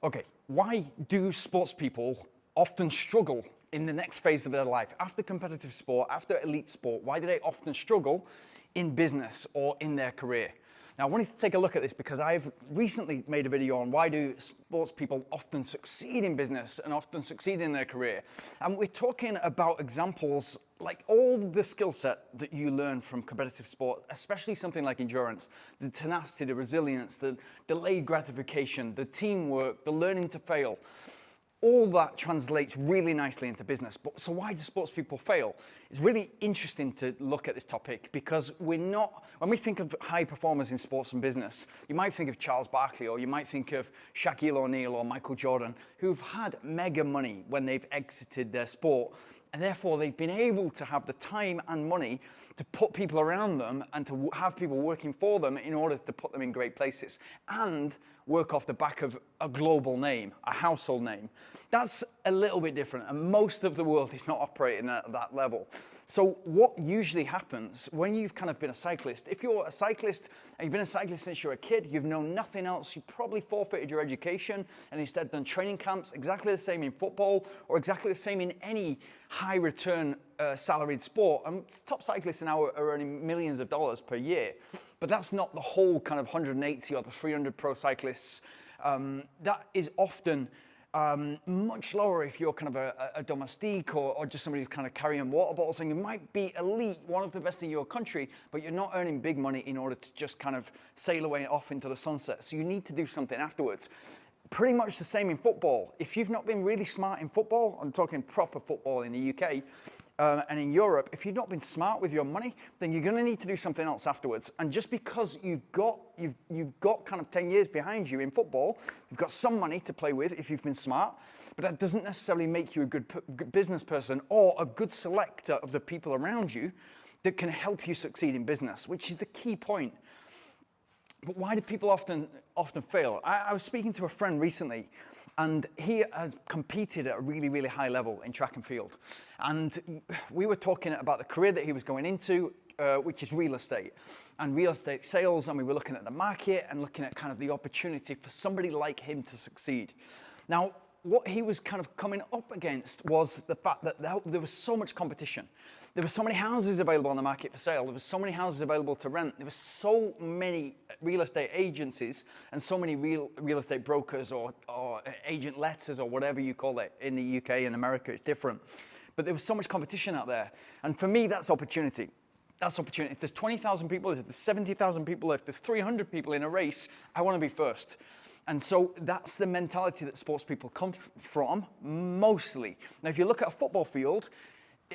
Okay, why do sports people often struggle in the next phase of their life? After competitive sport, after elite sport, why do they often struggle in business or in their career? Now, I wanted to take a look at this because I've recently made a video on why do sports people often succeed in business and often succeed in their career. And we're talking about examples like all the skill set that you learn from competitive sport, especially something like endurance, the tenacity, the resilience, the delayed gratification, the teamwork, the learning to fail. All that translates really nicely into business. But so why do sports people fail? It's really interesting to look at this topic because when we think of high performers in sports and business, you might think of Charles Barkley, or you might think of Shaquille O'Neal or Michael Jordan, who've had mega money when they've exited their sport. And therefore, they've been able to have the time and money to put people around them and to have people working for them in order to put them in great places and work off the back of a global name, a household name. That's a little bit different, and most of the world is not operating at that level. So what usually happens when you've kind of been a cyclist, if you're a cyclist and you've been a cyclist since you're a kid, you've known nothing else, you probably forfeited your education and instead done training camps, exactly the same in football or exactly the same in any high return salaried sport. And top cyclists now are earning millions of dollars per year, but that's not the whole kind of 180 or the 300 pro cyclists. That is often much lower if you're kind of a domestique or just somebody who's kind of carrying water bottles, and you might be elite, one of the best in your country, but you're not earning big money in order to just kind of sail away off into the sunset. So you need to do something afterwards. Pretty much the same in football. If you've not been really smart in football, I'm talking proper football in the UK, and in Europe, if you've not been smart with your money, then you're going to need to do something else afterwards. And just because you've got kind of 10 years behind you in football, you've got some money to play with if you've been smart, but that doesn't necessarily make you a good business person or a good selector of the people around you that can help you succeed in business, which is the key point. But why do people often fail? I was speaking to a friend recently, and he has competed at a really, really high level in track and field. And we were talking about the career that he was going into, which is real estate and real estate sales. And we were looking at the market and looking at kind of the opportunity for somebody like him to succeed. Now, what he was kind of coming up against was the fact that there was so much competition. There were so many houses available on the market for sale. There were so many houses available to rent. There were so many real estate agencies and so many real estate brokers or agent letters or whatever you call it. In the UK and America, it's different. But there was so much competition out there. And for me, that's opportunity. That's opportunity. If there's 20,000 people, if there's 70,000 people, if there's 300 people in a race, I want to be first. And so that's the mentality that sports people come from, mostly. Now, if you look at a football field,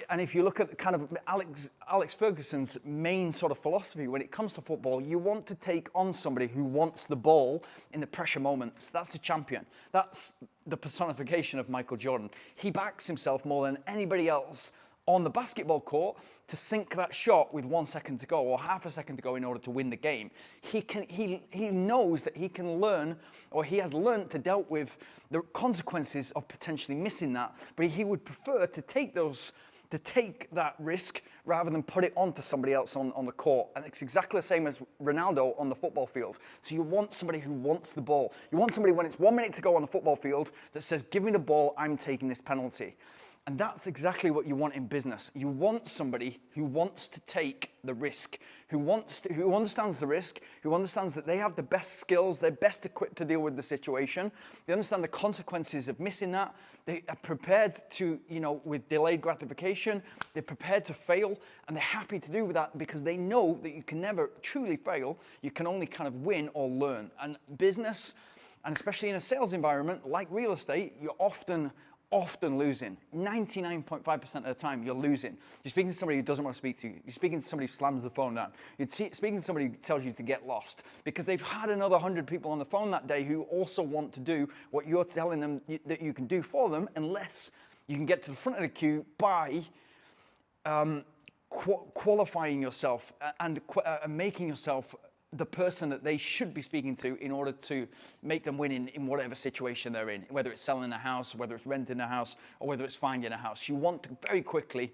and if you look at kind of Alex Ferguson's main sort of philosophy when it comes to football, you want to take on somebody who wants the ball in the pressure moments. That's the champion. That's the personification of Michael Jordan. He backs himself more than anybody else on the basketball court to sink that shot with 1 second to go or half a second to go in order to win the game. He knows that he can learn, or he has learned to deal with the consequences of potentially missing that, but he would prefer to take that risk rather than put it onto somebody else on the court. And it's exactly the same as Ronaldo on the football field. So you want somebody who wants the ball. You want somebody when it's 1 minute to go on the football field that says, give me the ball, I'm taking this penalty. And that's exactly what you want in business. You want somebody who wants to take the risk, who understands the risk, who understands that they have the best skills, they're best equipped to deal with the situation. They understand the consequences of missing that. They are prepared to, with delayed gratification, they're prepared to fail, and they're happy to do that because they know that you can never truly fail. You can only kind of win or learn. And business, and especially in a sales environment like real estate, you're often losing. 99.5% of the time, you're losing. You're speaking to somebody who doesn't want to speak to you. You're speaking to somebody who slams the phone down. You're speaking to somebody who tells you to get lost because they've had another 100 people on the phone that day who also want to do what you're telling them that you can do for them, unless you can get to the front of the queue by qualifying yourself and making yourself the person that they should be speaking to in order to make them win in whatever situation they're in, whether it's selling a house, whether it's renting a house, or whether it's finding a house. You want to very quickly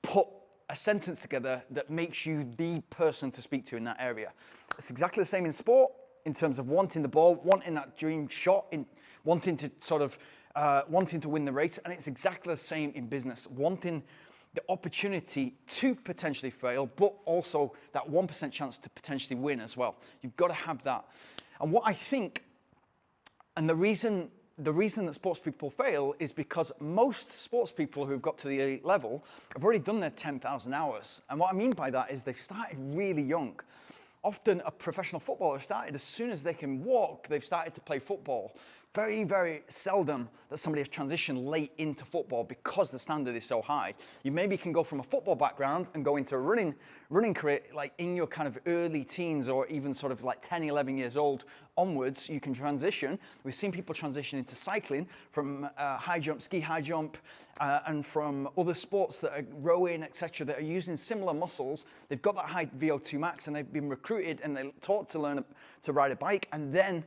put a sentence together that makes you the person to speak to in that area. It's exactly the same in sport. in terms of wanting the ball, wanting that dream shot, wanting to sort of wanting to win the race, and it's exactly the same in business, wanting the opportunity to potentially fail, but also that 1% chance to potentially win as well. You've got to have that. And what I think, and the reason that sports people fail is because most sports people who've got to the elite level have already done their 10,000 hours. And what I mean by that is they've started really young. Often a professional footballer started as soon as they can walk, they've started to play football. Very, very seldom that somebody has transitioned late into football because the standard is so high. You maybe can go from a football background and go into a running career like in your kind of early teens or even sort of like 10, 11 years old onwards, you can transition. We've seen people transition into cycling from high jump, ski high jump, and from other sports that are rowing, etc., that are using similar muscles. They've got that high VO2 max and they've been recruited and they're taught to learn to ride a bike, and then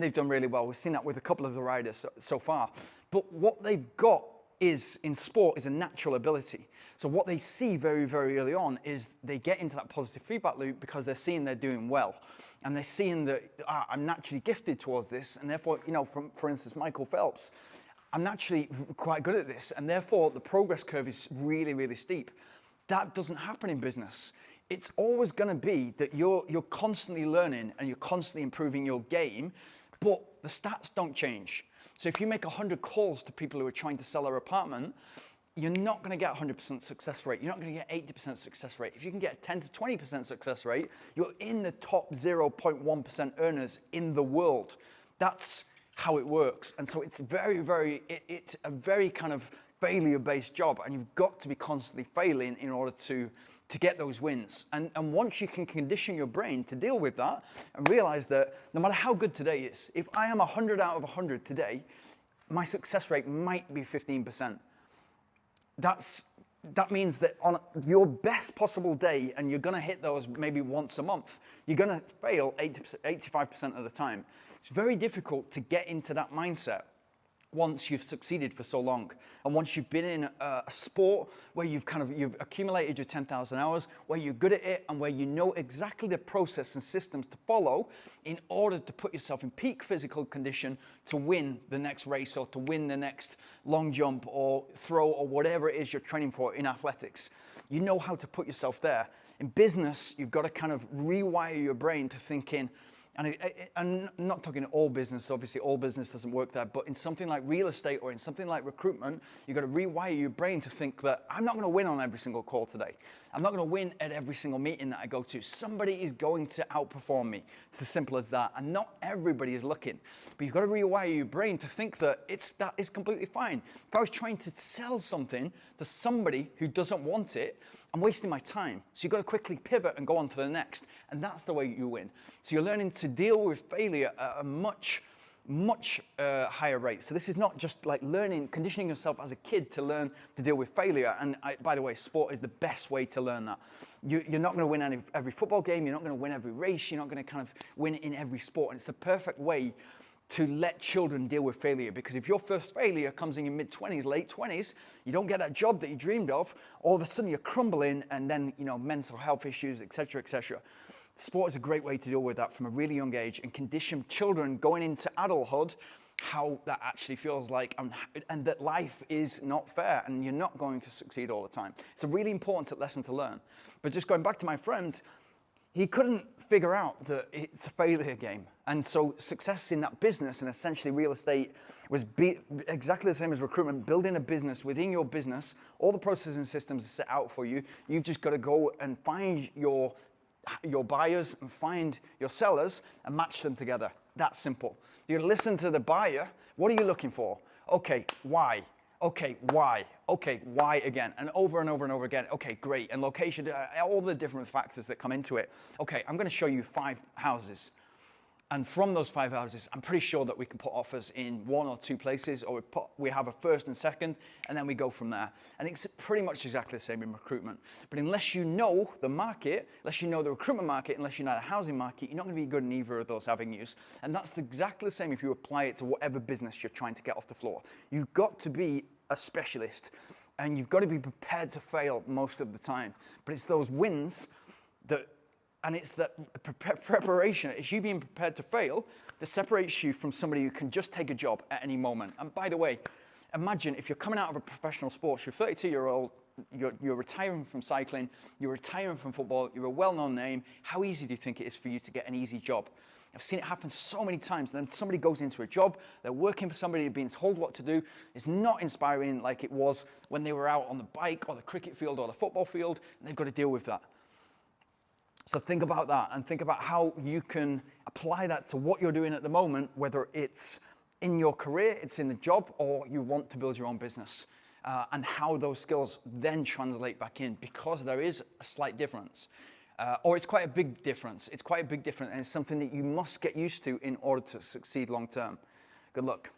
they've done really well. We've seen that with a couple of the riders so far. But what they've got is, in sport, is a natural ability. So what they see very, very early on is they get into that positive feedback loop because they're seeing they're doing well. And they're seeing that, I'm naturally gifted towards this. And therefore, for instance, Michael Phelps, I'm naturally quite good at this. And therefore, the progress curve is really, really steep. That doesn't happen in business. It's always going to be that you're constantly learning and you're constantly improving your game, but the stats don't change. So if you make 100 calls to people who are trying to sell their apartment, you're not going to get 100% success rate. You're not going to get 80% success rate. If you can get a 10 to 20% success rate, you're in the top 0.1% earners in the world. That's how it works. And so it's it's a very kind of failure-based job, and you've got to be constantly failing in order to get those wins. And once you can condition your brain to deal with that and realize that no matter how good today is, if I am 100 out of 100 today, my success rate might be 15%. That means that on your best possible day, and you're gonna hit those maybe once a month, you're gonna fail 85% of the time. It's very difficult to get into that mindset once you've succeeded for so long, and once you've been in a sport where you've accumulated your 10,000 hours, where you're good at it, and where you know exactly the process and systems to follow in order to put yourself in peak physical condition to win the next race or to win the next long jump or throw or whatever it is you're training for in athletics. You know how to put yourself there. In business, you've got to kind of rewire your brain to thinking. And I'm not talking all business, obviously all business doesn't work there, but in something like real estate or in something like recruitment, you've got to rewire your brain to think that I'm not going to win on every single call today. I'm not going to win at every single meeting that I go to. Somebody is going to outperform me. It's as simple as that. And not everybody is looking. But you've got to rewire your brain to think that that is completely fine. If I was trying to sell something to somebody who doesn't want it, I'm wasting my time. So you've got to quickly pivot and go on to the next. And that's the way you win. So you're learning to deal with failure at a much higher rate. So this is not just like conditioning yourself as a kid to learn to deal with failure. And by the way, sport is the best way to learn that. You're not going to win every football game. You're not going to win every race. You're not going to kind of win in every sport. And it's the perfect way to let children deal with failure, because if your first failure comes in your mid-20s, late 20s, you don't get that job that you dreamed of, all of a sudden you're crumbling, and then mental health issues, etc., etc. Sport is a great way to deal with that from a really young age and condition children going into adulthood how that actually feels like, and that life is not fair and you're not going to succeed all the time. It's a really important lesson to learn. But just going back to my friend, he couldn't figure out that it's a failure game. And so success in that business, and essentially real estate, was exactly the same as recruitment, building a business within your business. All the processes and systems are set out for you. You've just got to go and find your buyers and find your sellers and match them together. That's simple. You listen to the buyer. What are you looking for? Okay, why? Okay, why? Okay, why again? And over and over and over again. Okay, great. And location, all the different factors that come into it. Okay, I'm going to show you 5 houses. And from those 5 houses, I'm pretty sure that we can put offers in 1 or 2 places, or we have a first and second, and then we go from there. And it's pretty much exactly the same in recruitment. But unless you know the market, unless you know the recruitment market, unless you know the housing market, you're not going to be good in either of those avenues. And that's exactly the same if you apply it to whatever business you're trying to get off the floor. You've got to be a specialist, and you've got to be prepared to fail most of the time. But it's those wins that And it's that preparation, it's you being prepared to fail that separates you from somebody who can just take a job at any moment. And by the way, imagine if you're coming out of a professional sport, you're 32-year-old, you're retiring from cycling, you're retiring from football, you're a well-known name. How easy do you think it is for you to get an easy job? I've seen it happen so many times. And then somebody goes into a job, they're working for somebody, being told what to do. It's not inspiring like it was when they were out on the bike or the cricket field or the football field, and they've got to deal with that. So think about that and think about how you can apply that to what you're doing at the moment, whether it's in your career, it's in the job, or you want to build your own business, and how those skills then translate back in, because there is a slight difference, or it's quite a big difference. It's quite a big difference, and it's something that you must get used to in order to succeed long term. Good luck.